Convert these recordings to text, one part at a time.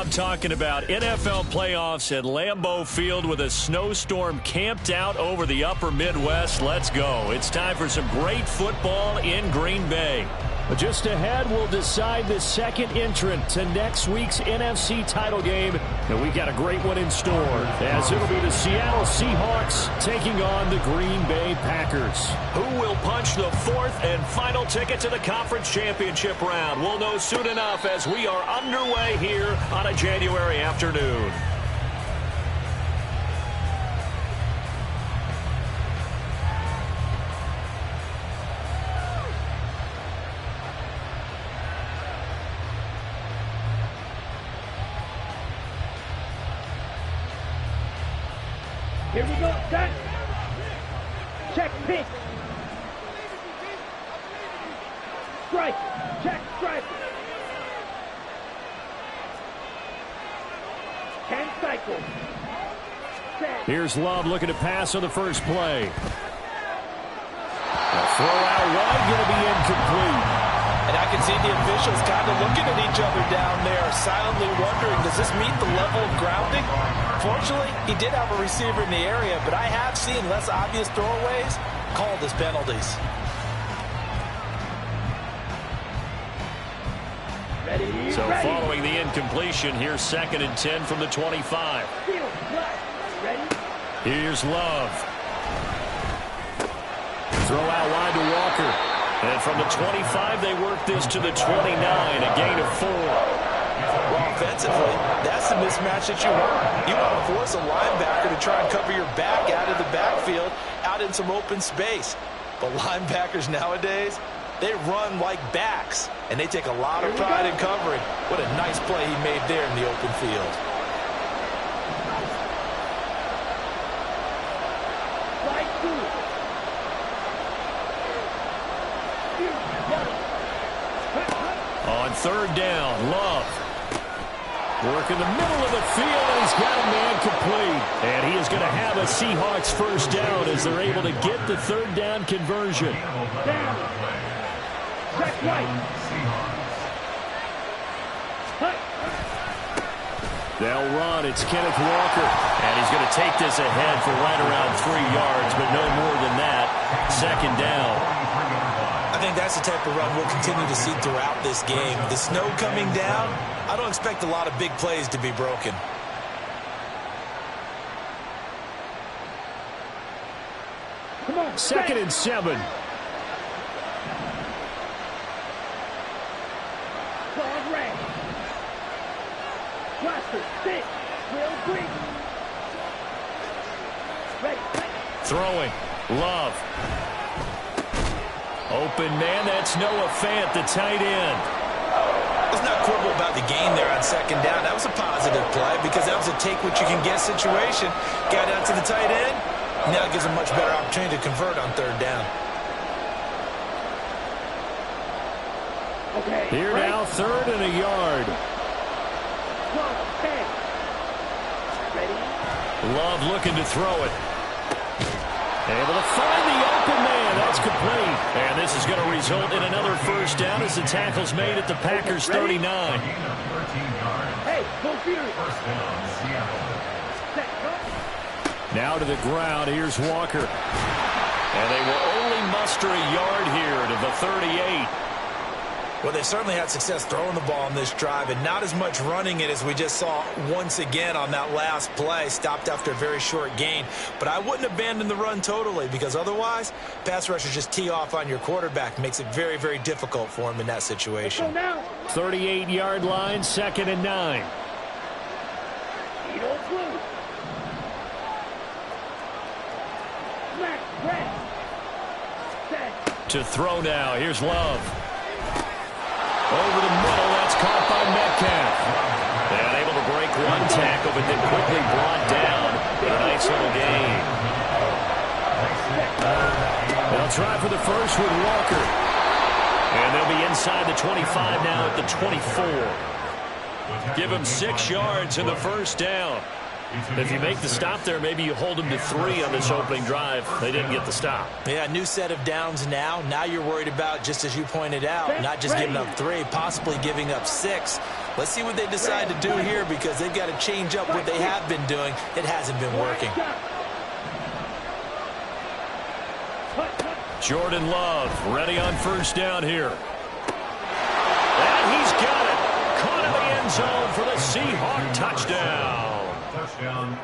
I'm talking about NFL playoffs at Lambeau Field with a snowstorm camped out over the upper Midwest. Let's go. It's time for some great football in Green Bay. But just ahead, we'll decide the second entrant to next week's NFC title game. And we got a great one in store, as it'll be the Seattle Seahawks taking on the Green Bay Packers. Who will punch the fourth and final ticket to the conference championship round? We'll know soon enough as we are underway here on a January afternoon. Here we go, set. Check pitch. Strike. Check strike. 10 cycles. Set. Here's Love looking to pass on the first play. A throw out wide, going to be incomplete. And I can see the officials kind of looking at each other down there, silently wondering, does this meet the level of grounding? Fortunately, he did have a receiver in the area, but I have seen less obvious throwaways called as penalties. So following the incompletion, here's 2nd and 10 from the 25. Here's Love. Throw out wide to Walker. And from the 25, they work this to the 29, a gain of 4. Well, offensively, that's the mismatch that you want. You want to force a linebacker to try and cover your back out of the backfield, out in some open space. But linebackers nowadays, they run like backs, and they take a lot of pride in covering. What a nice play he made there in the open field. On 3rd down, Love. Work in the middle of the field, and he's got a man complete. And he is going to have a Seahawks first down as they're able to get the 3rd down conversion. Down. Check right. They'll run. It's Kenneth Walker. And he's going to take this ahead for right around 3 yards, but no more than that. 2nd down. I think that's the type of run we'll continue to see throughout this game. The snow coming down, I don't expect a lot of big plays to be broken. Come on, 2nd and 7. Claude Ray. Cluster, stick, Will Green. Ready. Throwing. Love. Open man, that's Noah Fant, the tight end. Let's not quibble about the gain there on 2nd down. That was a positive play because that was a take-what-you-can-get situation. Got out to the tight end. Now it gives him a much better opportunity to convert on 3rd down. Okay. Here break. now, 3rd and a yard. 10. Ready. Love looking to throw it. Able to find the open man. That's complete. And this is going to result in another first down as the tackle's made at the Packers' 39. Hey, go Fury. Now to the ground. Here's Walker. And they will only muster a yard here to the 38. Well, they certainly had success throwing the ball on this drive, and not as much running it as we just saw once again on that last play. Stopped after a very short gain. But I wouldn't abandon the run totally, because otherwise, pass rushers just tee off on your quarterback. Makes it very, very difficult for him in that situation. 38-yard line, 2nd and 9. To throw now. Here's Love. Over the middle, that's caught by Metcalf. And able to break one tackle, but then quickly brought down. A nice little gain. They'll try for the first with Walker. And they'll be inside the 25 now at the 24. Give him 6 yards in the first down. If you make the stop there, maybe you hold them to 3 on this opening drive. They didn't get the stop. Yeah, new set of downs now. Now you're worried about, just as you pointed out, not just giving up 3, possibly giving up 6. Let's see what they decide to do here, because they've got to change up what they have been doing. It hasn't been working. Jordan Love ready on first down here. And he's got it. Caught in the end zone for the Seahawk touchdown.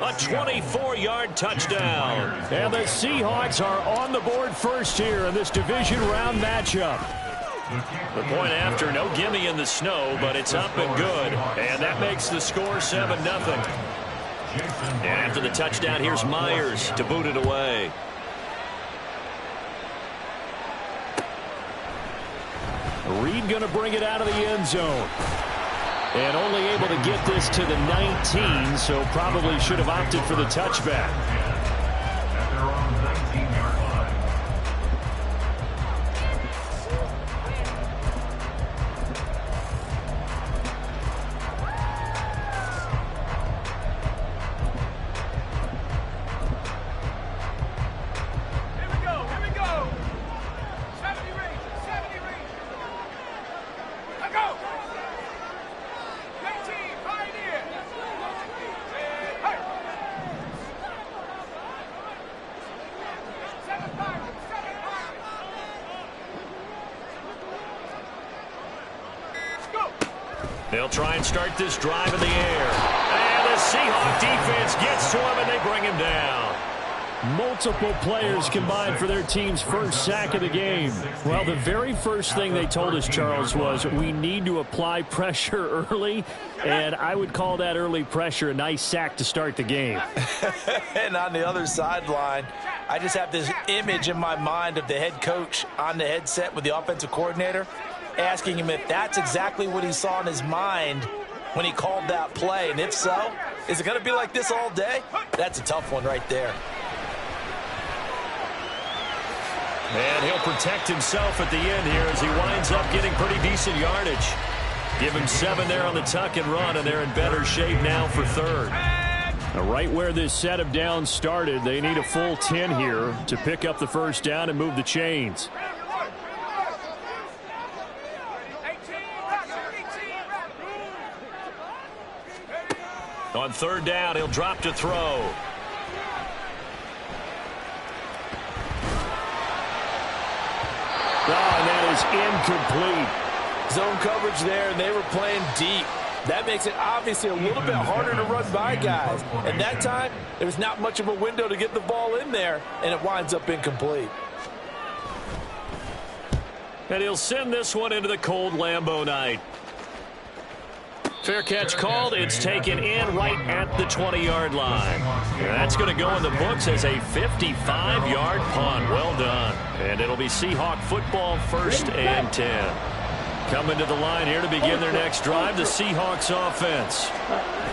A 24-yard touchdown. And the Seahawks are on the board first here in this division round matchup. The point after, no gimme in the snow, but it's up and good. And that makes the score 7-0. And after the touchdown, here's Myers to boot it away. Reed going to bring it out of the end zone. And only able to get this to the 19, so probably should have opted for the touchback. They'll try and start this drive in the air. And the Seahawk defense gets to him, and they bring him down. Multiple players combined for their team's first sack of the game. Well, the very first thing they told us, Charles, was we need to apply pressure early, and I would call that early pressure a nice sack to start the game. And on the other sideline, I just have this image in my mind of the head coach on the headset with the offensive coordinator, asking him if that's exactly what he saw in his mind when he called that play. And if so, is it going to be like this all day? That's a tough one right there. And he'll protect himself at the end here as he winds up getting pretty decent yardage. Give him 7 there on the tuck and run, and they're in better shape now for third. Now, right where this set of downs started, they need a full 10 here to pick up the first down and move the chains. On third down, he'll drop to throw. Oh, and that is incomplete. Zone coverage there, and they were playing deep. That makes it obviously a little bit harder to run by guys. And that time, there was not much of a window to get the ball in there, and it winds up incomplete. And he'll send this one into the cold Lambeau night. Fair catch called. It's taken in right at the 20-yard line. That's going to go in the books as a 55-yard punt. Well done. And it'll be Seahawk football, 1st and 10. Coming to the line here to begin their next drive, the Seahawks offense.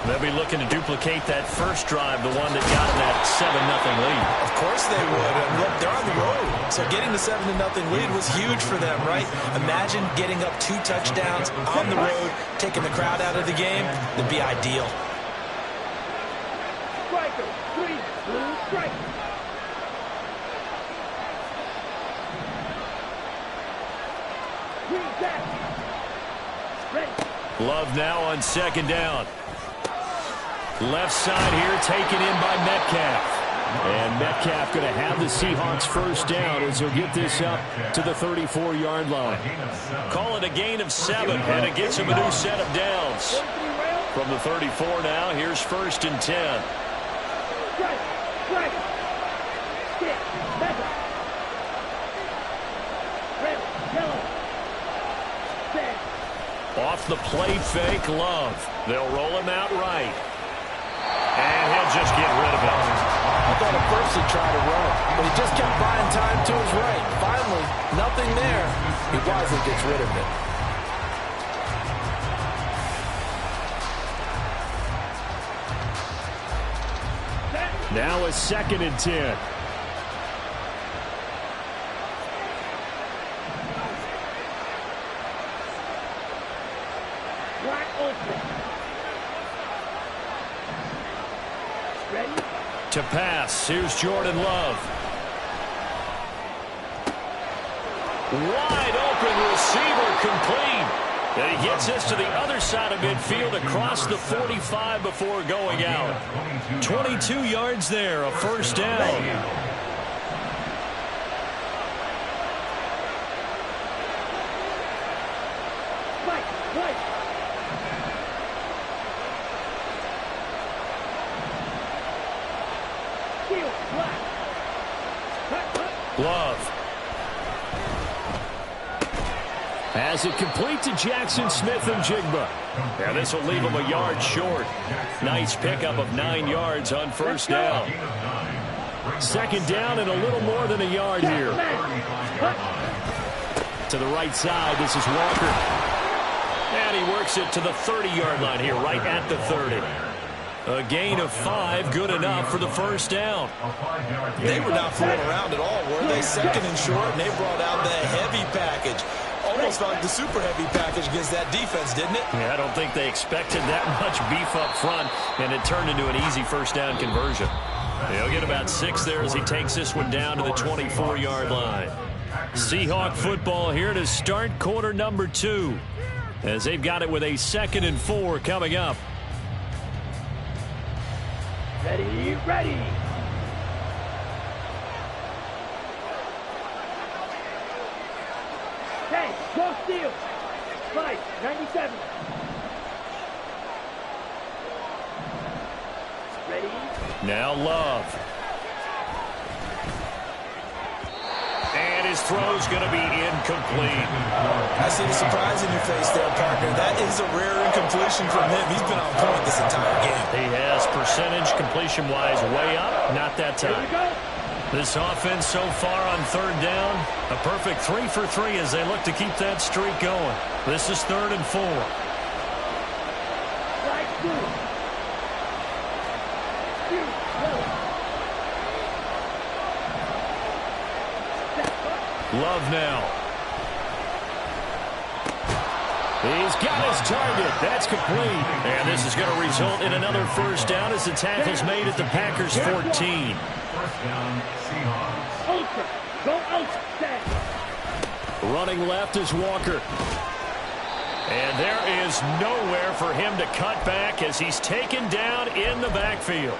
They'll be looking to duplicate that first drive, the one that got them that 7-0 lead. Of course they would. And look, they're on the road. So getting the 7-0 lead was huge for them, right? Imagine getting up 2 touchdowns on the road, taking the crowd out of the game. That'd be ideal. Striker, 3, blue strike. Green back. Ready. Love now on second down. Left side here taken in by Metcalf. And Metcalf going to have the Seahawks first down as he'll get this up to the 34-yard line. Call it a gain of 7, and it gets him a new set of downs. From the 34 now, here's 1st and 10. Strike, strike. Stick, level. Red, yellow. Set. Off the play fake, Love. They'll roll him out right. And he'll just get rid of it. I thought at first he'd try to run it, but he just kept buying time to his right. Finally, nothing there. He wisely gets rid of it. Now a 2nd and 10. Wide open. Ready? To pass, here's Jordan Love. Wide open receiver complete. And he gets this to the other side of midfield across the 45 before going out. 22 yards there, a first down. Love. As it complete to Jackson Smith and Jigba. Yeah, this will leave him a yard short. Nice pickup of 9 yards on first down. Second down and a little more than a yard here. To the right side, this is Walker. And he works it to the 30-yard line here, right at the 30. A gain of 5, good enough for the first down. They were not fooling around at all, were they? Second and short, and they brought out the heavy package. Almost felt like the super heavy package against that defense, didn't it? Yeah, I don't think they expected that much beef up front, and it turned into an easy first down conversion. He'll get about 6 there as he takes this one down to the 24-yard line. Seahawk football here to start quarter number 2, as they've got it with a 2nd and 4 coming up. Ready, ready. Hey, go steal. 5, 97. Ready. Now Love. And his throw's going to be incomplete. I see the surprise in your face there, partner. That is a rare incompletion from him. He's been on point this entire game. He has percentage completion-wise way up. Not that time. Here we go. This offense so far on third down, a perfect 3 for 3 as they look to keep that streak going. This is 3rd and 4. Strike 2. Shoot, Love now. He's got his target. That's complete. And this is going to result in another first down as the tackle's made at the Packers' 14. Ultra. Go ultra. Running left is Walker. And there is nowhere for him to cut back as he's taken down in the backfield.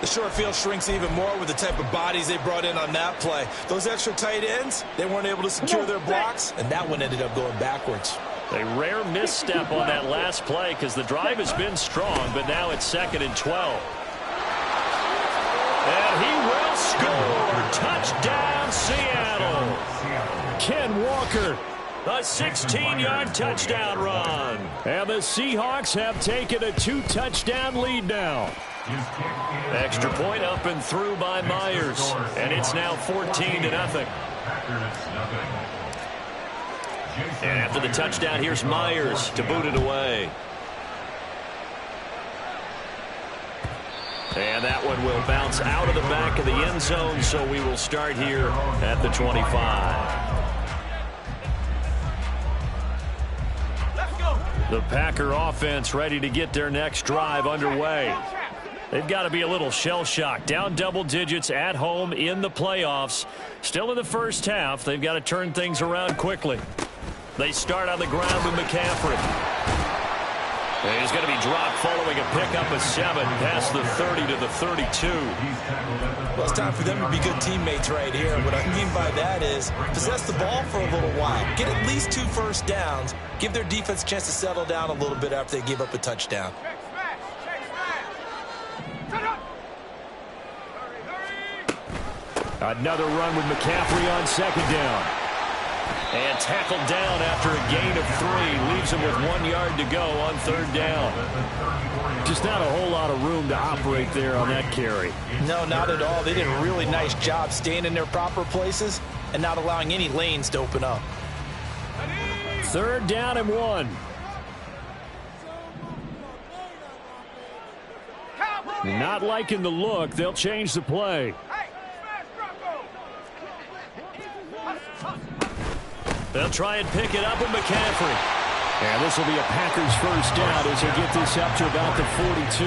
The short field shrinks even more with the type of bodies they brought in on that play. Those extra tight ends, they weren't able to secure their blocks, and that one ended up going backwards. A rare misstep on that last play because the drive has been strong, but now it's 2nd and 12. And he will score. Touchdown, Seattle. Ken Walker, a 16-yard touchdown run. And the Seahawks have taken a 2-touchdown lead now. Extra point up and through by Myers. And it's now 14-0. And after the touchdown, here's Myers to boot it away. And that one will bounce out of the back of the end zone, so we will start here at the 25. The Packer offense ready to get their next drive underway. They've got to be a little shell-shocked. Down double digits at home in the playoffs. Still in the first half. They've got to turn things around quickly. They start on the ground with McCaffrey. And he's going to be dropped following a pickup of 7 past the 30 to the 32. Well, it's time for them to be good teammates right here. What I mean by that is possess the ball for a little while. Get at least 2 first downs. Give their defense a chance to settle down a little bit after they give up a touchdown. Another run with McCaffrey on 2nd down. And tackled down after a gain of 3. Leaves him with 1 yard to go on 3rd down. Just not a whole lot of room to operate there on that carry. No, not at all. They did a really nice job staying in their proper places and not allowing any lanes to open up. 3rd down and 1. Not liking the look. They'll change the play. They'll try and pick it up with McCaffrey. And this will be a Packers first down as they get this up to about the 42.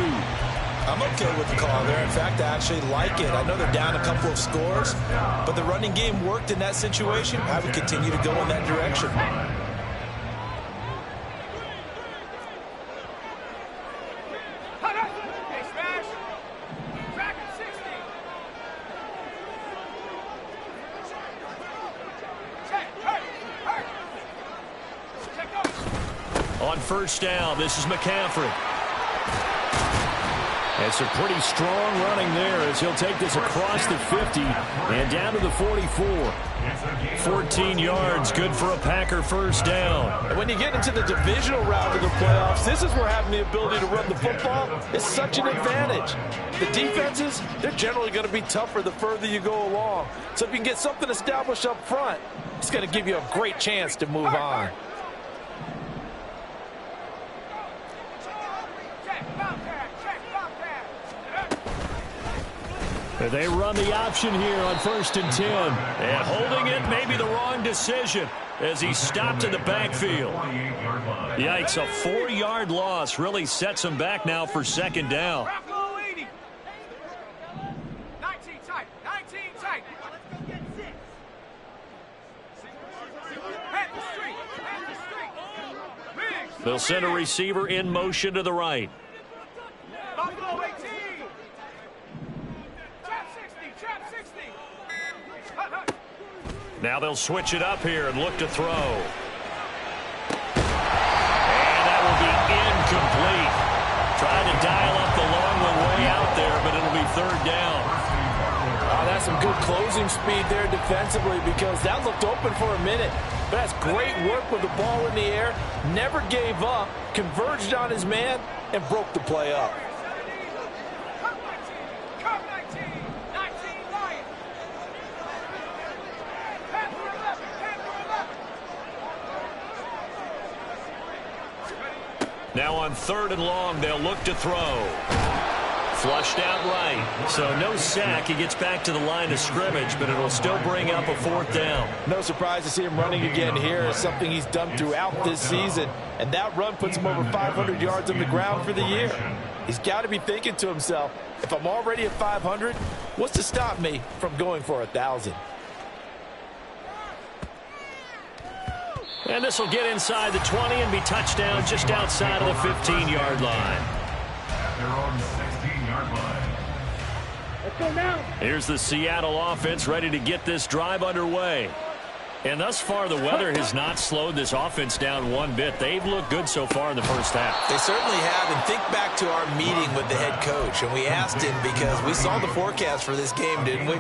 I'm okay with the call there. In fact, I actually like it. I know they're down a couple of scores, but the running game worked in that situation. I would continue to go in that direction. first down. This is McCaffrey. It's a pretty strong running there as he'll take this across the 50 and down to the 44. 14 yards, good for a Packer first down. And when you get into the divisional round of the playoffs, this is where having the ability to run the football is such an advantage. The defenses, they're generally going to be tougher the further you go along. So if you can get something established up front, it's going to give you a great chance to move on. They run the option here on 1st and 10. And holding it may be the wrong decision as he stopped in the backfield. Yikes, a 4-yard loss really sets him back now for 2nd down. They'll send a receiver in motion to the right. Now they'll switch it up here and look to throw. And that will be incomplete. Trying to dial up the long one way out there, but it'll be 3rd down. Oh, that's some good closing speed there defensively because that looked open for a minute. But that's great work with the ball in the air. Never gave up, converged on his man, and broke the play up. Now on 3rd and long, they'll look to throw. Flushed out right. So no sack. He gets back to the line of scrimmage, but it'll still bring up a 4th down. No surprise to see him running again here. It's something he's done throughout this season. And that run puts him over 500 yards on the ground for the year. He's got to be thinking to himself, if I'm already at 500, what's to stop me from going for 1,000? And this will get inside the 20 and be touchdown just outside of the 15-yard line. They're on the 16-yard line. Let's go now. Here's the Seattle offense ready to get this drive underway. And thus far, the weather has not slowed this offense down one bit. They've looked good so far in the first half. They certainly have. And think back to our meeting with the head coach. And we asked him because we saw the forecast for this game, didn't we?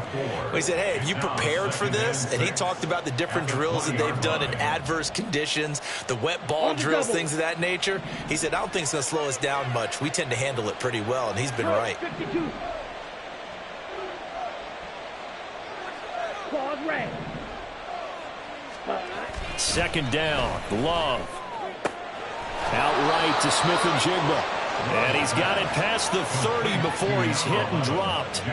We said, hey, have you prepared for this? And he talked about the different drills that they've done in adverse conditions, the wet ball drills, things of that nature. He said, I don't think it's going to slow us down much. We tend to handle it pretty well, and he's been right. 52. Claude Ray. 2nd down, Love. Outright to Smith-Njigba. And he's got it past the 30 before he's hit and dropped.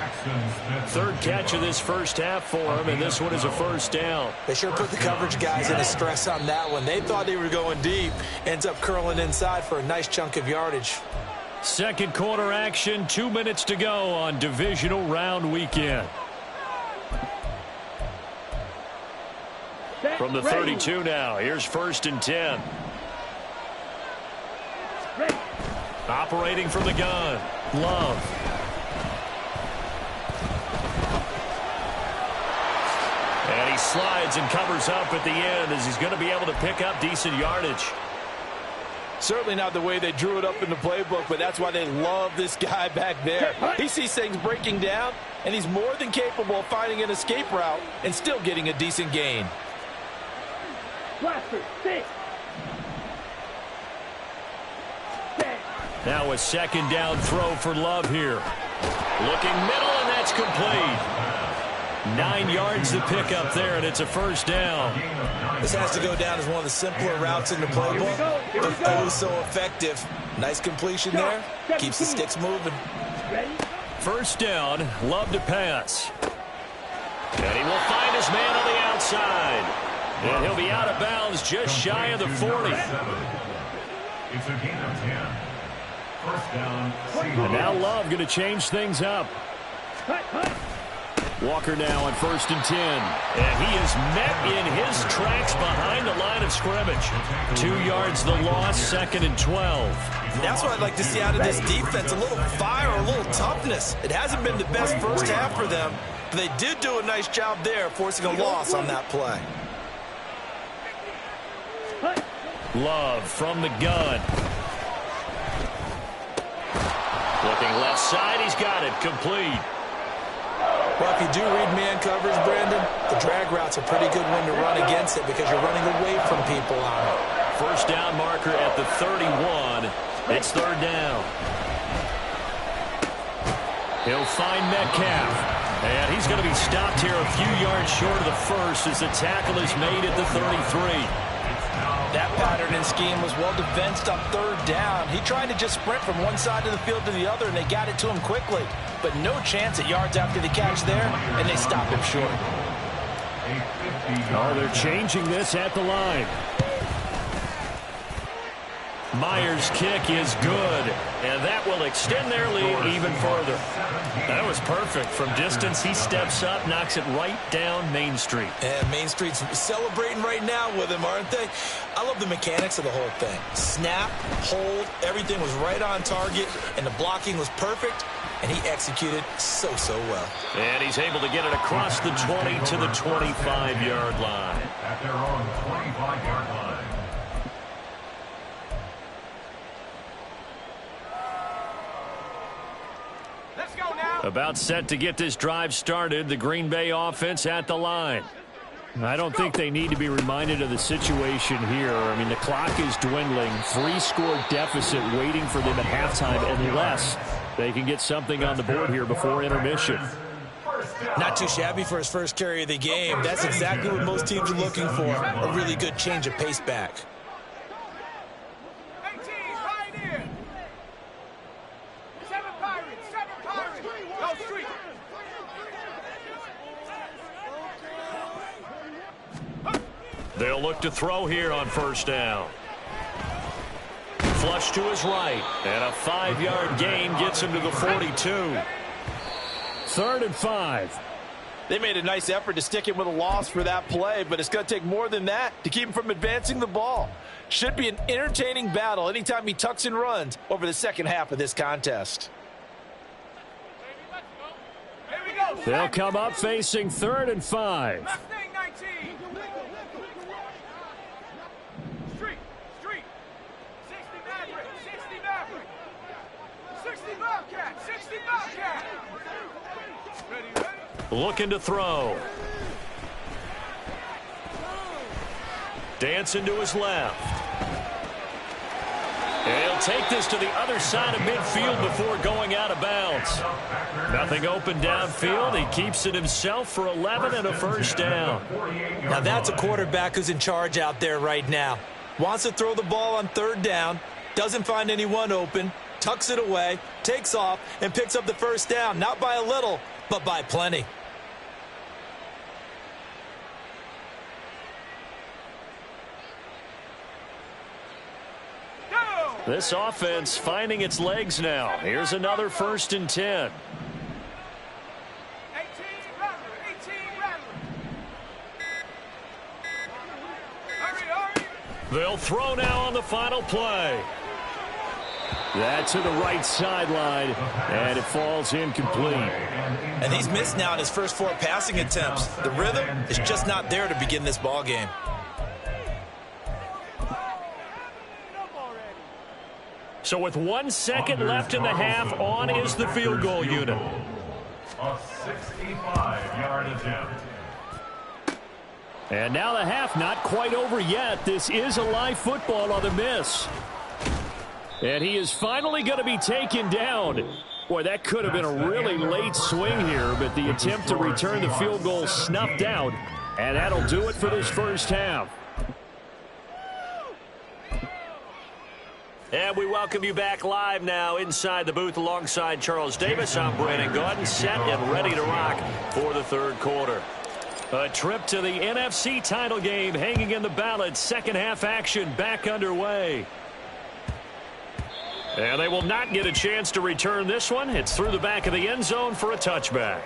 3rd catch of this first half for him, and this one is a 1st down. They sure put the coverage guys in a stress on that one. They thought they were going deep. Ends up curling inside for a nice chunk of yardage. 2nd quarter action, 2 minutes to go on divisional round weekend. From the 32 now, here's 1st and 10. Operating from the gun, Love. And he slides and covers up at the end as he's going to be able to pick up decent yardage. Certainly not the way they drew it up in the playbook, but that's why they love this guy back there. He sees things breaking down, and he's more than capable of finding an escape route and still getting a decent gain. Now a 2nd down throw for Love here. Looking middle, and that's complete. 9 yards to pick up there, and it's a 1st down. This has to go down as one of the simpler routes in the playbook, but oh so effective. Nice completion there. Keeps the sticks moving. 1st down, Love to pass. And he will find his man on the outside. And he'll be out of bounds just shy of the 40. It's a gain of 10. 1st down. And now Love going to change things up. Walker now on 1st and 10. And he is met in his tracks behind the line of scrimmage. 2 yards the loss, 2nd and 12. That's what I'd like to see out of this defense. A little fire, a little toughness. It hasn't been the best first half for them, but they did do a nice job there forcing a loss on that play. Love from the gun. Looking left side, he's got it, complete. Well, if you do read man coverage, Brandon, the drag route's a pretty good one to run against it because you're running away from people on it. First down marker at the 31. It's third down. He'll find Metcalf. And he's going to be stopped here a few yards short of the first as the tackle is made at the 33. That pattern and scheme was well defensed on third down. He tried to just sprint from one side of the field to the other, and they got it to him quickly. But no chance at yards after the catch there, and they stop him short. Oh, they're changing this at the line. Myers' kick is good, and that will extend their lead even further. That was perfect. From distance, he steps up, knocks it right down Main Street. And Main Street's celebrating right now with him, aren't they? I love the mechanics of the whole thing. Snap, hold, everything was right on target, and the blocking was perfect, and he executed so well. And he's able to get it across the 20 to the 25-yard line. At their own 25-yard line. About set to get this drive started. The Green Bay offense at the line. I don't think they need to be reminded of the situation here. I mean, the clock is dwindling. 3-score deficit waiting for them at halftime unless they can get something on the board here before intermission. Not too shabby for his first carry of the game. That's exactly what most teams are looking for. A really good change of pace back. They'll look to throw here on first down. Flush to his right. And a 5-yard gain gets him to the 42. 3rd and 5. They made a nice effort to stick him with a loss for that play, but it's going to take more than that to keep him from advancing the ball. Should be an entertaining battle anytime he tucks and runs over the second half of this contest. They'll come up facing 3rd and 5. Looking to throw. Dancing to his left. And he'll take this to the other side of midfield before going out of bounds. Nothing open downfield. He keeps it himself for 11 and a first down. Now that's a quarterback who's in charge out there right now. Wants to throw the ball on 3rd down. Doesn't find anyone open. Tucks it away. Takes off and picks up the first down. Not by a little, but by plenty. This offense finding its legs now. Here's another 1st and 10. They'll throw now on the final play. That's to the right sideline, and it falls incomplete. And he's missed now in his first 4 passing attempts. The rhythm is just not there to begin this ball game. So with 1 second left in the half, on is the field goal unit. A 65-yard attempt. And now the half not quite over yet. This is a live football on the miss. And he is finally going to be taken down. Boy, that could have been a really late swing here, but the attempt to return the field goal snuffed out. And that'll do it for this first half. And we welcome you back live now inside the booth alongside Charles Davis. I'm Brandon Gaudin, set and ready to rock for the 3rd quarter. A trip to the NFC title game hanging in the balance. Second half action back underway. And they will not get a chance to return this one. It's through the back of the end zone for a touchback.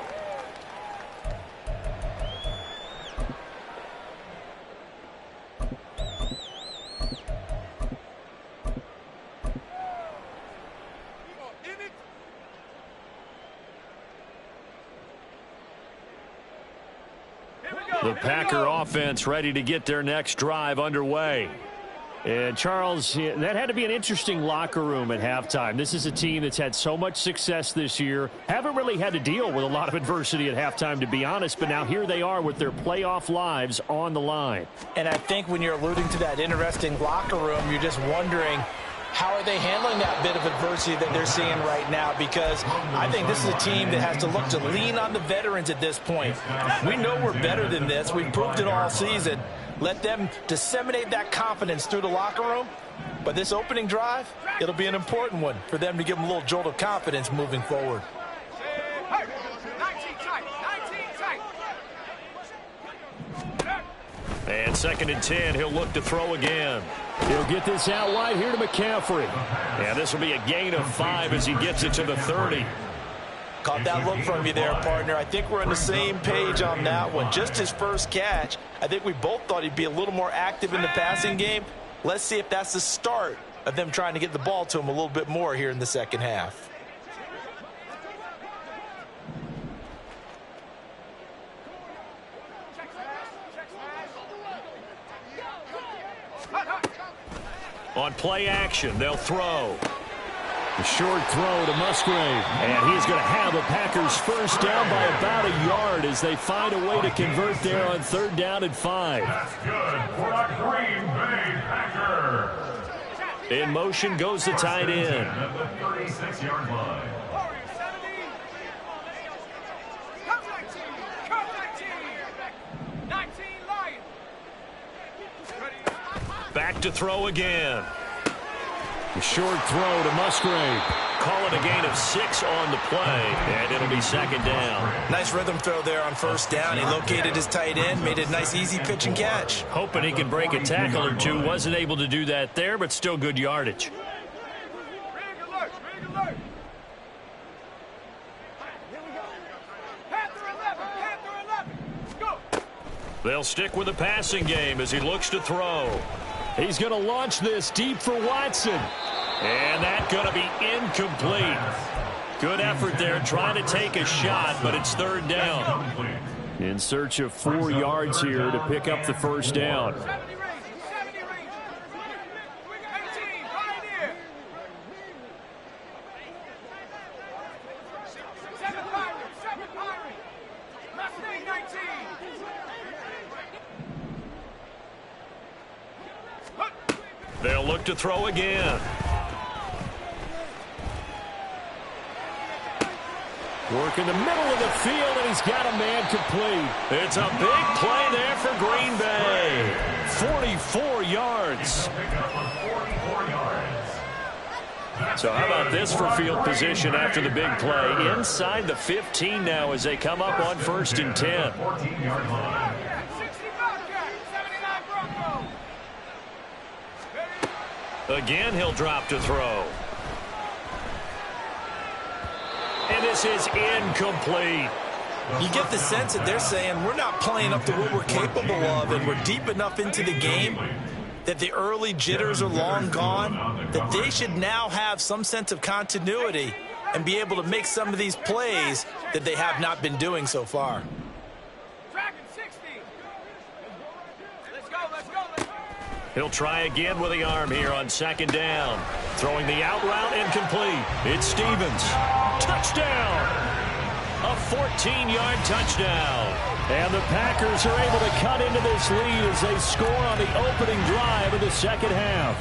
The Packer offense ready to get their next drive underway. And, Charles, that had to be an interesting locker room at halftime. This is a team that's had so much success this year. Haven't really had to deal with a lot of adversity at halftime, to be honest. But now here they are with their playoff lives on the line. And I think when you're alluding to that interesting locker room, you're just wondering, how are they handling that bit of adversity that they're seeing right now? Because I think this is a team that has to look to lean on the veterans at this point. We know we're better than this. We've proved it all season. Let them disseminate that confidence through the locker room. But this opening drive, it'll be an important one for them to give them a little jolt of confidence moving forward. And 2nd and 10, he'll look to throw again. He'll get this out wide here to McCaffrey. Yeah, this will be a gain of 5 as he gets it to the 30. Caught that look from you there, partner. I think we're on the same page on that one. Just his first catch. I think we both thought he'd be a little more active in the passing game. Let's see if that's the start of them trying to get the ball to him a little bit more here in the second half. On play action, they'll throw. A short throw to Musgrave. And he's going to have the Packers first down by about a yard as they find a way to convert there on 3rd down and 5. That's good for a Green Bay Packer. In motion goes the tight end. At the 36-yard line. Back to throw again. A short throw to Musgrave. Call it a gain of 6 on the play, and it'll be 2nd down. Nice rhythm throw there on 1st down. He located his tight end, made it a nice, easy pitch and catch. Hoping he can break a tackle or two. Wasn't able to do that there, but still good yardage. They'll stick with the passing game as he looks to throw. He's going to launch this deep for Watson. And that's going to be incomplete. Good effort there trying to take a shot, but it's 3rd down. In search of 4 yards here to pick up the first down. They'll look to throw again. Work in the middle of the field, and he's got a man complete. It's a big play there for Green Bay. 44 yards. So how about this for field position after the big play? Inside the 15 now as they come up on 1st and 10. Again, he'll drop to throw. And this is incomplete. You get the sense that they're saying we're not playing up to what we're capable of, and we're deep enough into the game that the early jitters are long gone, that they should now have some sense of continuity and be able to make some of these plays that they have not been doing so far. He'll try again with the arm here on 2nd down. Throwing the out route incomplete. It's Stevens. Touchdown! A 14-yard touchdown. And the Packers are able to cut into this lead as they score on the opening drive of the second half.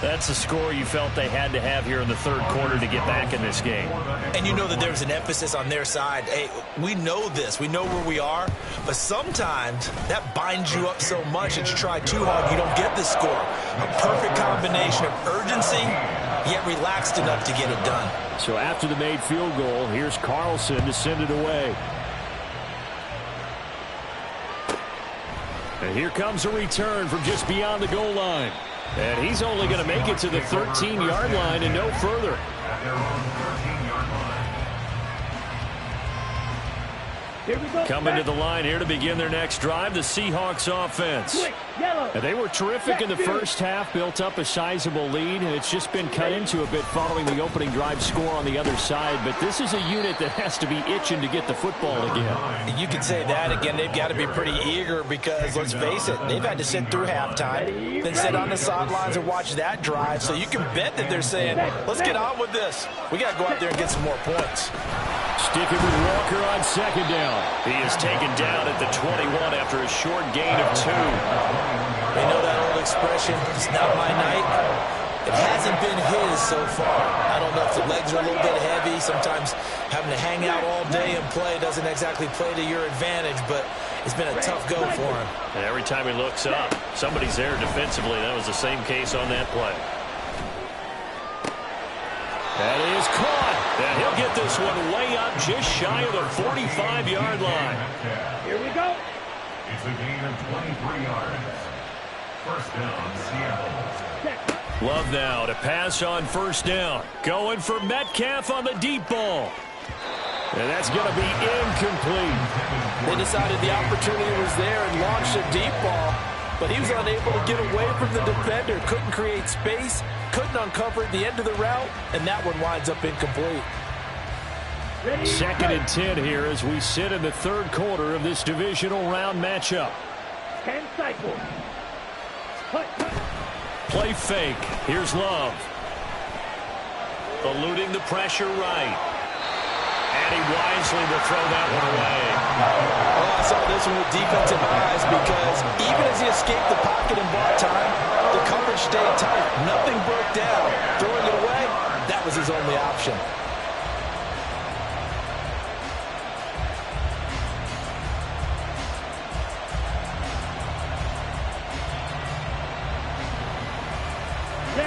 That's a score you felt they had to have here in the 3rd quarter to get back in this game. And you know that there's an emphasis on their side. Hey, we know this. We know where we are. But sometimes that binds you up so much that you try too hard, you don't get the score. A perfect combination of urgency, yet relaxed enough to get it done. So after the made field goal, here's Carlson to send it away. And here comes a return from just beyond the goal line. And he's only going to make it to the 13-yard line and no further. Coming to the line here to begin their next drive, the Seahawks offense. And they were terrific in the first half, built up a sizable lead, and it's just been cut into a bit following the opening drive score on the other side. But this is a unit that has to be itching to get the football again. You can say that again. They've got to be pretty eager because, let's face it, they've had to sit through halftime, then sit on the sidelines and watch that drive. So you can bet that they're saying, let's get on with this. We got to go out there and get some more points. Sticking with Walker on second down. He is taken down at the 21 after a short gain of 2. They know that old expression, it's not my night. It hasn't been his so far. I don't know if the legs are a little bit heavy. Sometimes having to hang out all day and play doesn't exactly play to your advantage, but it's been a tough go for him. And every time he looks up, somebody's there defensively. That was the same case on that play. That is caught. And he'll get this one way up just shy of the 45-yard line. Here we go. It's a gain of 23 yards. First down, Seattle. Love now to pass on first down. Going for Metcalf on the deep ball. And that's going to be incomplete. They decided the opportunity was there and launched a deep ball, but he was unable to get away from the defender. Couldn't create space, couldn't uncover at the end of the route, and that one winds up incomplete. Second and 10 here as we sit in the third quarter of this divisional round matchup. 10 cycles. Play fake. Here's Love. Eluding the pressure right. And he wisely will throw that one away. Well, I saw this one with defensive eyes because even as he escaped the pocket and bought time, the coverage stayed tight. Nothing broke down. Throwing it away, that was his only option.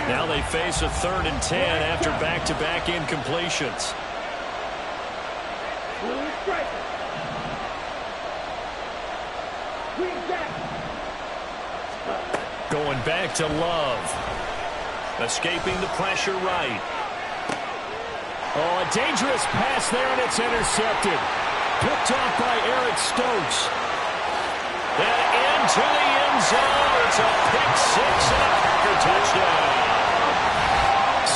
Now they face a 3rd and 10 after back-to-back incompletions. Going back to Love. Escaping the pressure right. Oh, a dangerous pass there, and it's intercepted. Picked off by Eric Stokes. And into the end zone. It's a pick 6 and a Packer touchdown.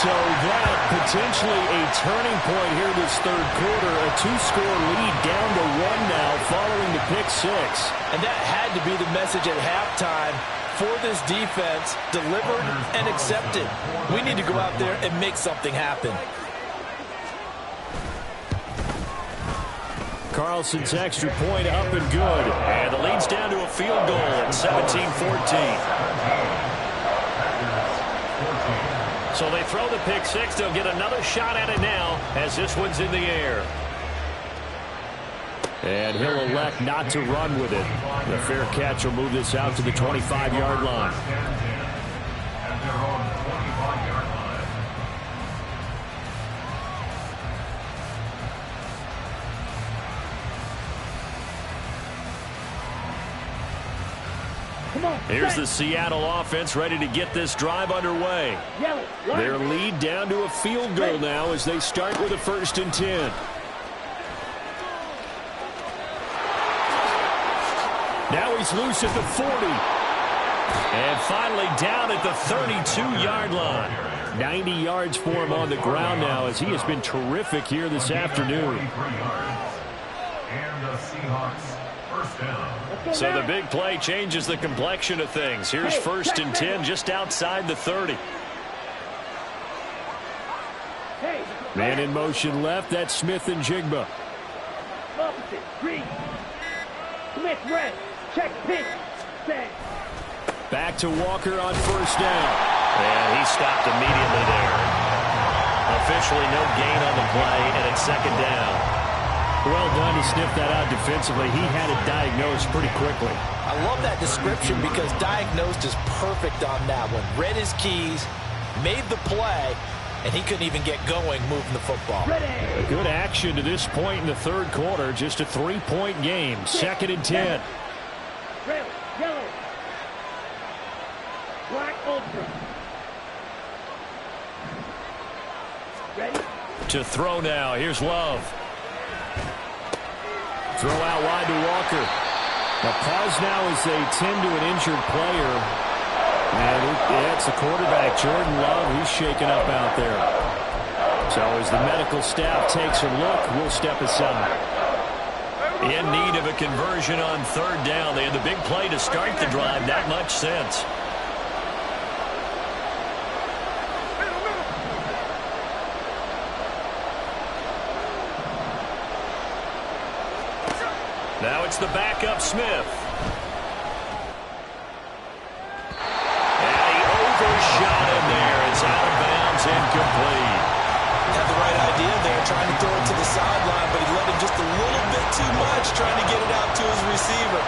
So that potentially a turning point here this third quarter. A 2-score lead down to 1 now following the pick 6. And that had to be the message at halftime for this defense. Delivered and accepted. We need to go out there and make something happen. Carlson's extra point up and good. And the lead's down to a field goal at 17-14. So they throw the pick 6. They'll get another shot at it now as this one's in the air. And he'll elect not to run with it. The fair catch will move this out to the 25-yard line. And they're on the 25-yard line. Here's the Seattle offense ready to get this drive underway. Their lead down to a field goal now as they start with a 1st and 10. Now he's loose at the 40. And finally down at the 32-yard line. 90 yards for him on the ground now as he has been terrific here this afternoon. And the Seahawks first down. So the big play changes the complexion of things. Here's 1st and 10 just outside the 30. Man in motion left. That's Smith and Jigba. Opposite, green. Smith, red. Check, pitch. Set. Back to Walker on 1st down. And he stopped immediately there. Officially no gain on the play, and it's 2nd down. Well done to sniff that out defensively. He had it diagnosed pretty quickly. I love that description because diagnosed is perfect on that one. Read his keys, made the play, and he couldn't even get going moving the football. A good action to this point in the third quarter. Just a 3-point game. 2nd and 10. Red, yellow. Black ultra. Ready? To throw now. Here's Love. Throw out wide to Walker. A pause now as they tend to an injured player. And it's the quarterback, Jordan Love. He's shaken up out there. So as the medical staff takes a look, we'll step aside. In need of a conversion on third down. They had the big play to start the drive. Not much sense. Now it's the backup, Smith. And he overshot him there. It's out of bounds, incomplete. Had the right idea there, trying to throw it to the sideline, but he let him just a little bit too much, trying to get it out to his receiver.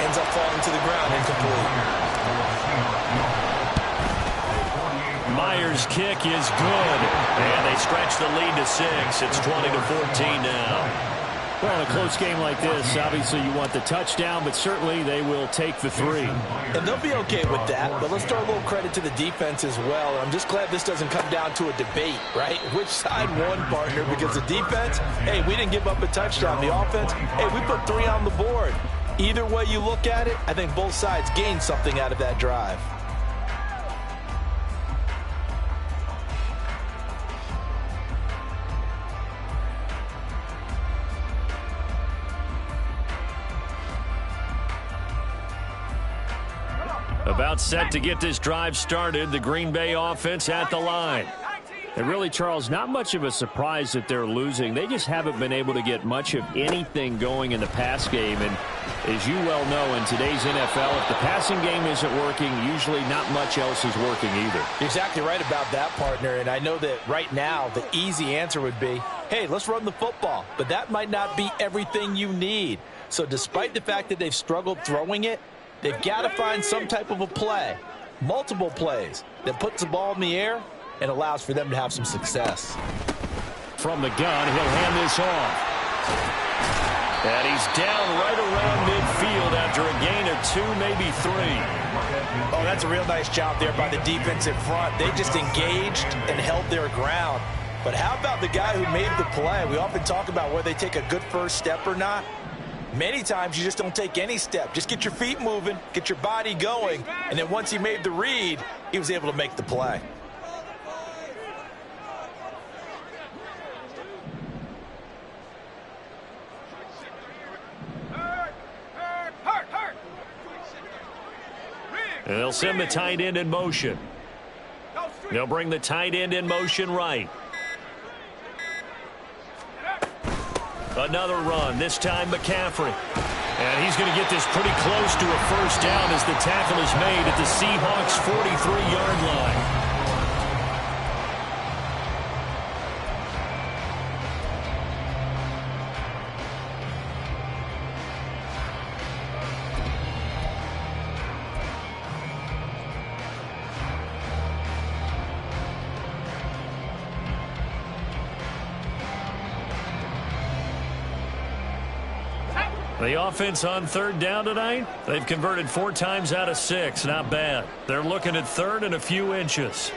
Ends up falling to the ground, incomplete. Myers' kick is good, and they stretch the lead to 6. It's 20-14 now. Well, in a close game like this, obviously you want the touchdown, but certainly they will take the 3. And they'll be okay with that, but let's throw a little credit to the defense as well. I'm just glad this doesn't come down to a debate, right? Which side won, partner? Because the defense, hey, we didn't give up a touchdown. The offense, hey, we put 3 on the board. Either way you look at it, I think both sides gained something out of that drive. About set to get this drive started. The Green Bay offense at the line. And really, Charles, not much of a surprise that they're losing. They just haven't been able to get much of anything going in the pass game. And as you well know, in today's NFL, if the passing game isn't working, usually not much else is working either. You're exactly right about that, partner. And I know that right now the easy answer would be, hey, let's run the football. But that might not be everything you need. So despite the fact that they've struggled throwing it, they've got to find some type of a play, multiple plays, that puts the ball in the air and allows for them to have some success. From the gun, he'll hand this off. And he's down right around midfield after a gain of 2, maybe 3. Oh, that's a real nice job there by the defensive front. They just engaged and held their ground. But how about the guy who made the play? We often talk about whether they take a good first step or not. Many times you just don't take any step. Just get your feet moving, get your body going, and then once he made the read, he was able to make the play. And they'll send the tight end in motion. They'll bring the tight end in motion right. Another run, this time McCaffrey. And he's going to get this pretty close to a first down as the tackle is made at the Seahawks' 43-yard line. The offense on third down tonight, they've converted 4 times out of 6. Not bad. They're looking at third and a few inches.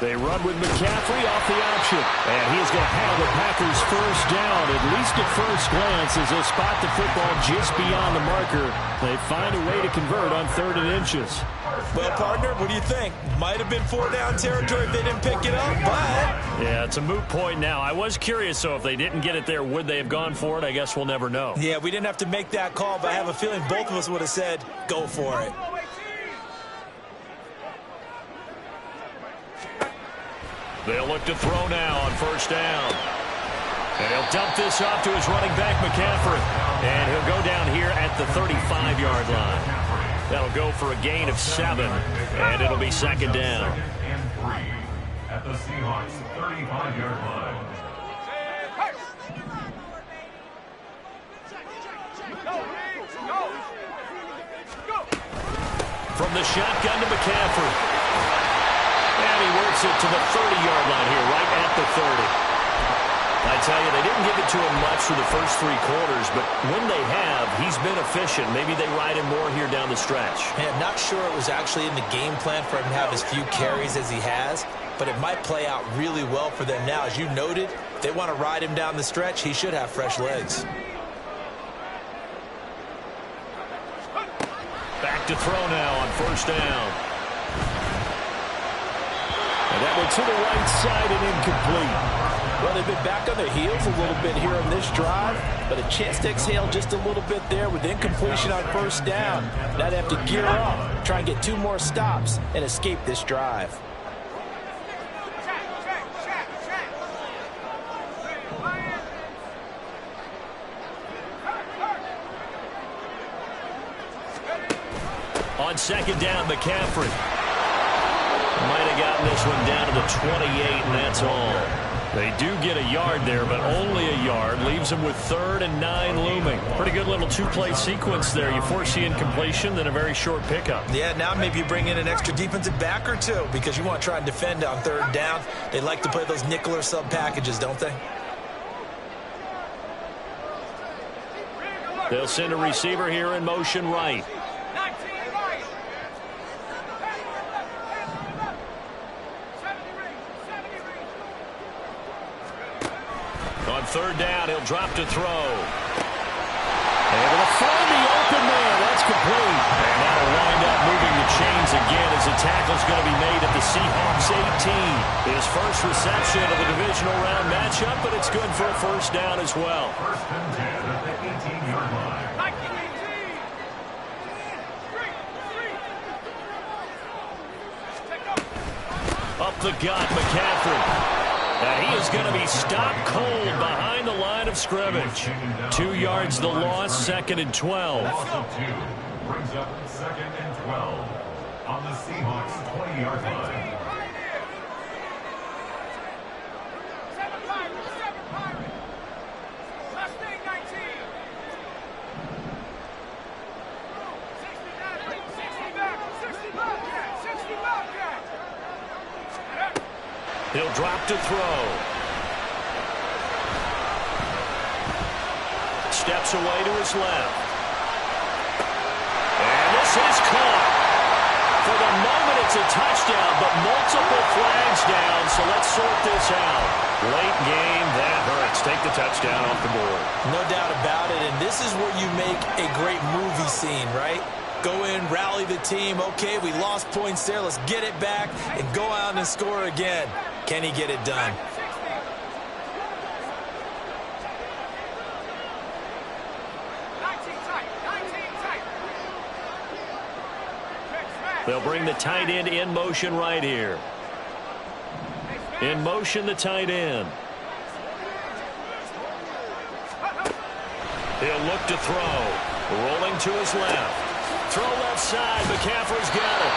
They run with McCaffrey off the option. And he's going to have the Packers first down, at least at first glance, as they'll spot the football just beyond the marker. They find a way to convert on 3rd and inches. Well, partner, what do you think? Might have been 4-down territory if they didn't pick it up, but... Yeah, it's a moot point now. I was curious, so if they didn't get it there, would they have gone for it? I guess we'll never know. Yeah, we didn't have to make that call, but I have a feeling both of us would have said, go for it. They'll look to throw now on first down. And he'll dump this off to his running back, McCaffrey. And he'll go down here at the 35-yard line. That'll go for a gain of 7, and it'll be 2nd down. And 3 at the Seahawks' 35-yard line. From the shotgun to McCaffrey. And he works it to the 30-yard line here, right at the 30. I tell you, they didn't give it to him much through the first 3 quarters, but when they have, he's been efficient. Maybe they ride him more here down the stretch. Man, I'm not sure it was actually in the game plan for him to have as few carries as he has, but it might play out really well for them now. As you noted, if they want to ride him down the stretch, he should have fresh legs. Back to throw now on first down. And that one to the right side and incomplete. Well, they've been back on their heels a little bit here on this drive, but a chance to exhale just a little bit there with incompletion on first down. Now they have to gear up, try and get 2 more stops, and escape this drive. On second down, McCaffrey. Might have gotten this one down to the 28, and that's all. They do get a yard there, but only a yard. Leaves them with 3rd and 9 looming. Pretty good little 2-play sequence there. You force the incompletion, then a very short pickup. Yeah, now maybe you bring in an extra defensive back or 2 because you want to try and defend on 3rd down. They like to play those nickel or sub packages, don't they? They'll send a receiver here in motion right. On 3rd down, he'll drop to throw. Able to find the open man. That's complete. And that'll wind up moving the chains again as the tackle's going to be made at the Seahawks 18. His first reception of the divisional round matchup, but it's good for a first down as well. First and 10 at the 18-yard line. Up the gut, McCaffrey. And he is going to be stopped cold behind the line of scrimmage. 2 yards the loss, 2nd and 12. Loss of 2 brings up 2nd and 12 on the Seahawks 20-yard line. He'll drop to throw. Steps away to his left. And this is caught. For the moment, it's a touchdown, but multiple flags down, so let's sort this out. Late game, that hurts. Take the touchdown off the board. No doubt about it, and this is where you make a great movie scene, right? Go in, rally the team. Okay, we lost points there. Let's get it back and go out and score again. Can he get it done? They'll bring the tight end in motion right here. In motion, the tight end. He'll look to throw. Rolling to his left. Throw left side. McCaffrey's got it.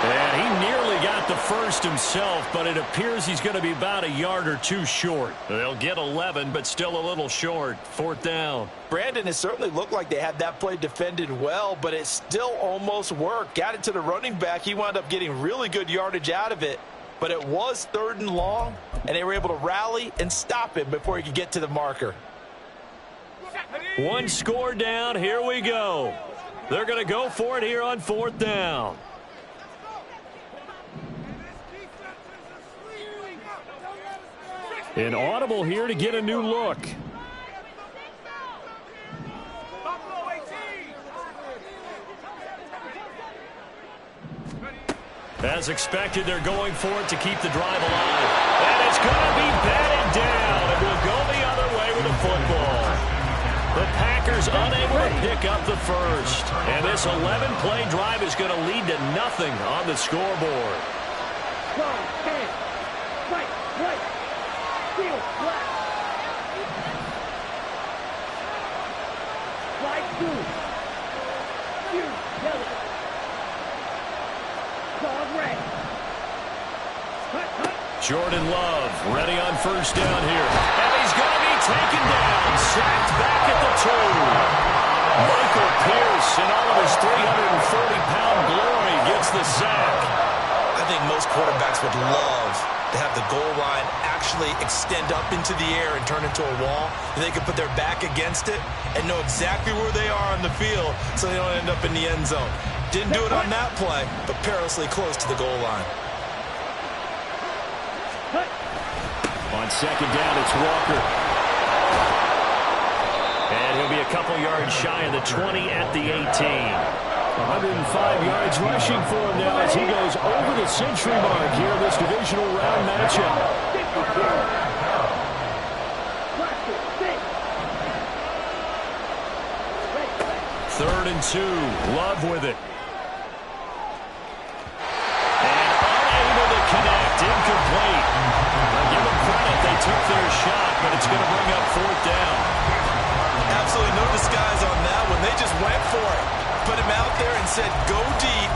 And he nearly got the first himself, but it appears he's going to be about a yard or 2 short. They'll get 11, but still a little short. 4th down. Brandon, it certainly looked like they had that play defended well, but it still almost worked. Got it to the running back. He wound up getting really good yardage out of it, but it was 3rd and long, and they were able to rally and stop him before he could get to the marker. 1 score down. Here we go. They're going to go for it here on 4th down. An audible here to get a new look. As expected, they're going for it to keep the drive alive. And it's going to be batted down. It will go the other way with the football. The Packers unable to pick up the first. And this 11-play drive is going to lead to nothing on the scoreboard. Go, hey, right, right, field, left. Slide through. Shoot, yellow. Dog red. Cut, cut. Jordan Love ready on first down here. And he's going to be taken down. Sacked back at the 2. Michael Pierce, in all of his 340-pound glory, gets the sack. I think most quarterbacks would love to have the goal line actually extend up into the air and turn into a wall. And they could put their back against it and know exactly where they are on the field so they don't end up in the end zone. Didn't do it on that play, but perilously close to the goal line. second down, it's Walker. And he'll be a couple yards shy of the 20 at the 18. 105 yards rushing for him now as he goes over the century mark here in this divisional round matchup. 3rd and 2. Love with it. And unable to connect. Incomplete. Now give them credit. They took their shot, but it's going to bring up 4th down. Absolutely no disguise on that one. They just went for it. Put him out there and said, go deep.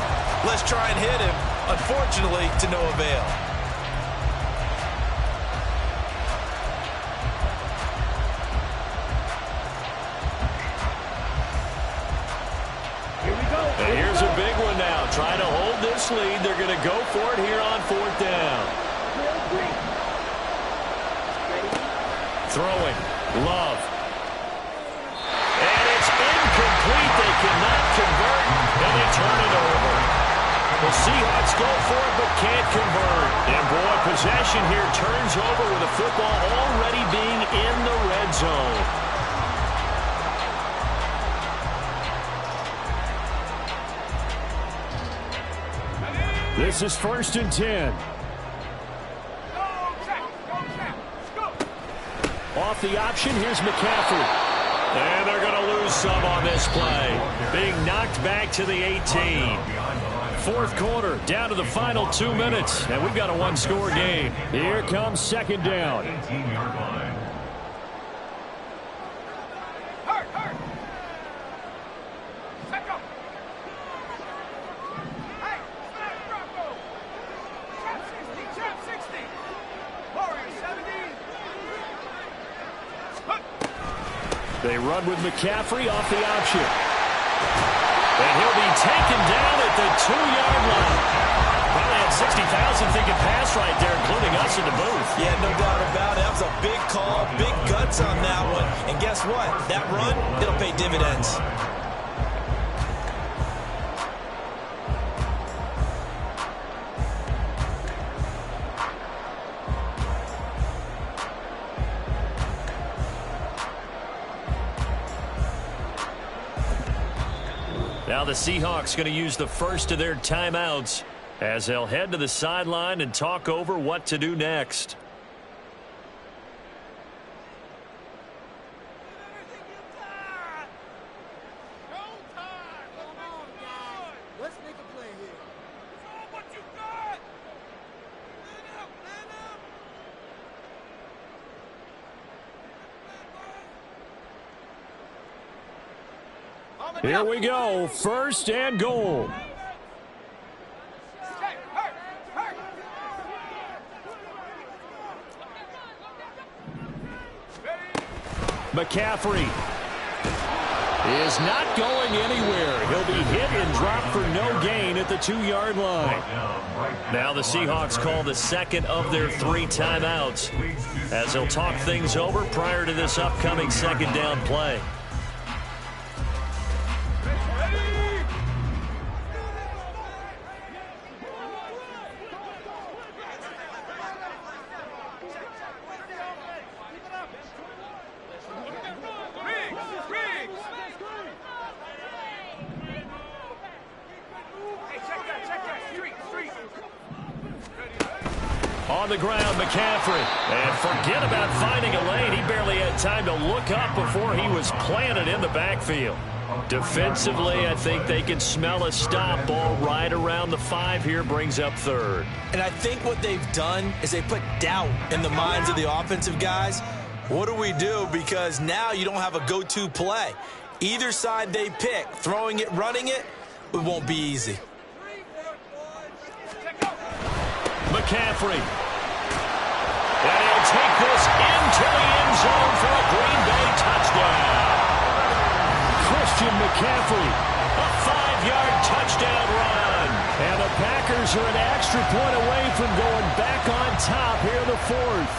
Let's try and hit him. Unfortunately, to no avail. And here's a big one now. Trying to hold this lead. They're going to go for it here on 4th down. Throwing. Love. And it's incomplete. They cannot convert, and they turn it over. The Seahawks go for it but can't convert. And boy, possession here turns over with the football already being in the red zone. This is 1st and 10. Off the option, here's McCaffrey. And they're going to lose some on this play. Being knocked back to the 18. 4th quarter, down to the final 2 minutes. And we've got a one-score game. Here comes 2nd down. 18-yard line. They run with McCaffrey off the option. And he'll be taken down at the 2-yard line. Probably had 60,000 thinking pass right there, including us in the booth. Yeah, no doubt about it. That was a big call, big guts on that one. And guess what? That run, it'll pay dividends. Now the Seahawks going to use the first of their timeouts as they'll head to the sideline and talk over what to do next. Here we go, 1st and goal. McCaffrey is not going anywhere. He'll be hit and dropped for no gain at the 2-yard line. Now the Seahawks call the second of their 3 timeouts as they'll talk things over prior to this upcoming 2nd down play. On the ground, McCaffrey. And forget about finding a lane. He barely had time to look up before he was planted in the backfield. Defensively, I think they can smell a stop. Ball right around the 5 here, brings up 3rd. And I think what they've done is they put doubt in the minds of the offensive guys. What do we do? Because now you don't have a go-to play. Either side they pick, throwing it, running it, it won't be easy. McCaffrey. And he'll take this into the end zone for a Green Bay touchdown. Christian McCaffrey, a 5-yard touchdown run. And the Packers are an extra point away from going back on top here in the 4th.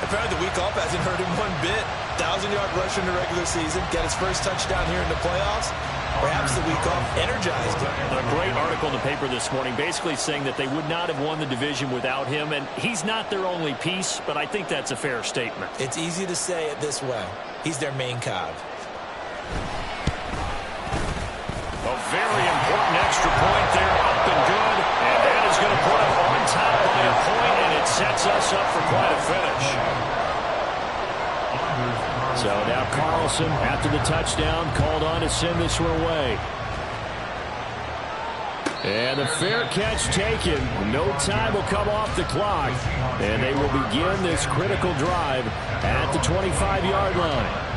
Apparently the week off hasn't hurt him one bit. 1,000-yard rush in the regular season. Got his first touchdown here in the playoffs. Perhaps the week off energized him. A great article in the paper this morning basically saying that they would not have won the division without him, and he's not their only piece, but I think that's a fair statement. It's easy to say it this way. He's their main cog. A very important extra point there, up and good, and that is going to put them on top by a point, and it sets us up for quite a finish. So now Carlson, after the touchdown, called on to send this one away. And a fair catch taken. No time will come off the clock, and they will begin this critical drive at the 25-yard line.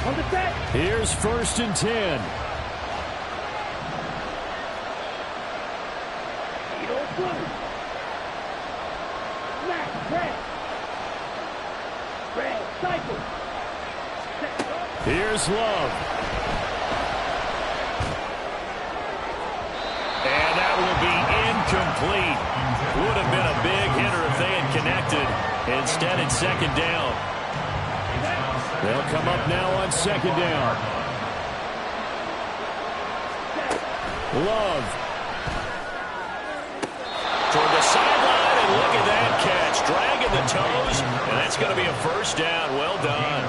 On the set. Here's 1st and 10. Red, cycle. Here's Love. And that will be incomplete. Would have been a big hitter if they had connected. Instead, it's 2nd down. They'll come up now on 2nd down. Love. Toward the sideline, and look at that catch. Dragging the toes, and that's going to be a 1st down. Well done.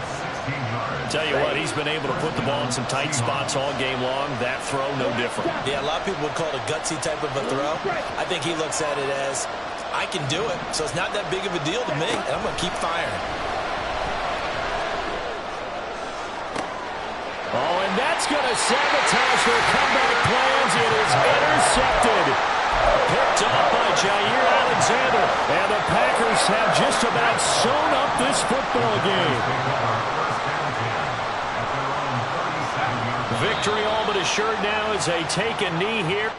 Tell you what, he's been able to put the ball in some tight spots all game long. That throw, no different. Yeah, a lot of people would call it a gutsy type of a throw. I think he looks at it as, I can do it, so it's not that big of a deal to me, and I'm going to keep firing. Oh, and that's going to sabotage their comeback plans. It is intercepted. Picked up by Jair Alexander. And the Packers have just about sewn up this football game. Victory all but assured now as they take a knee here.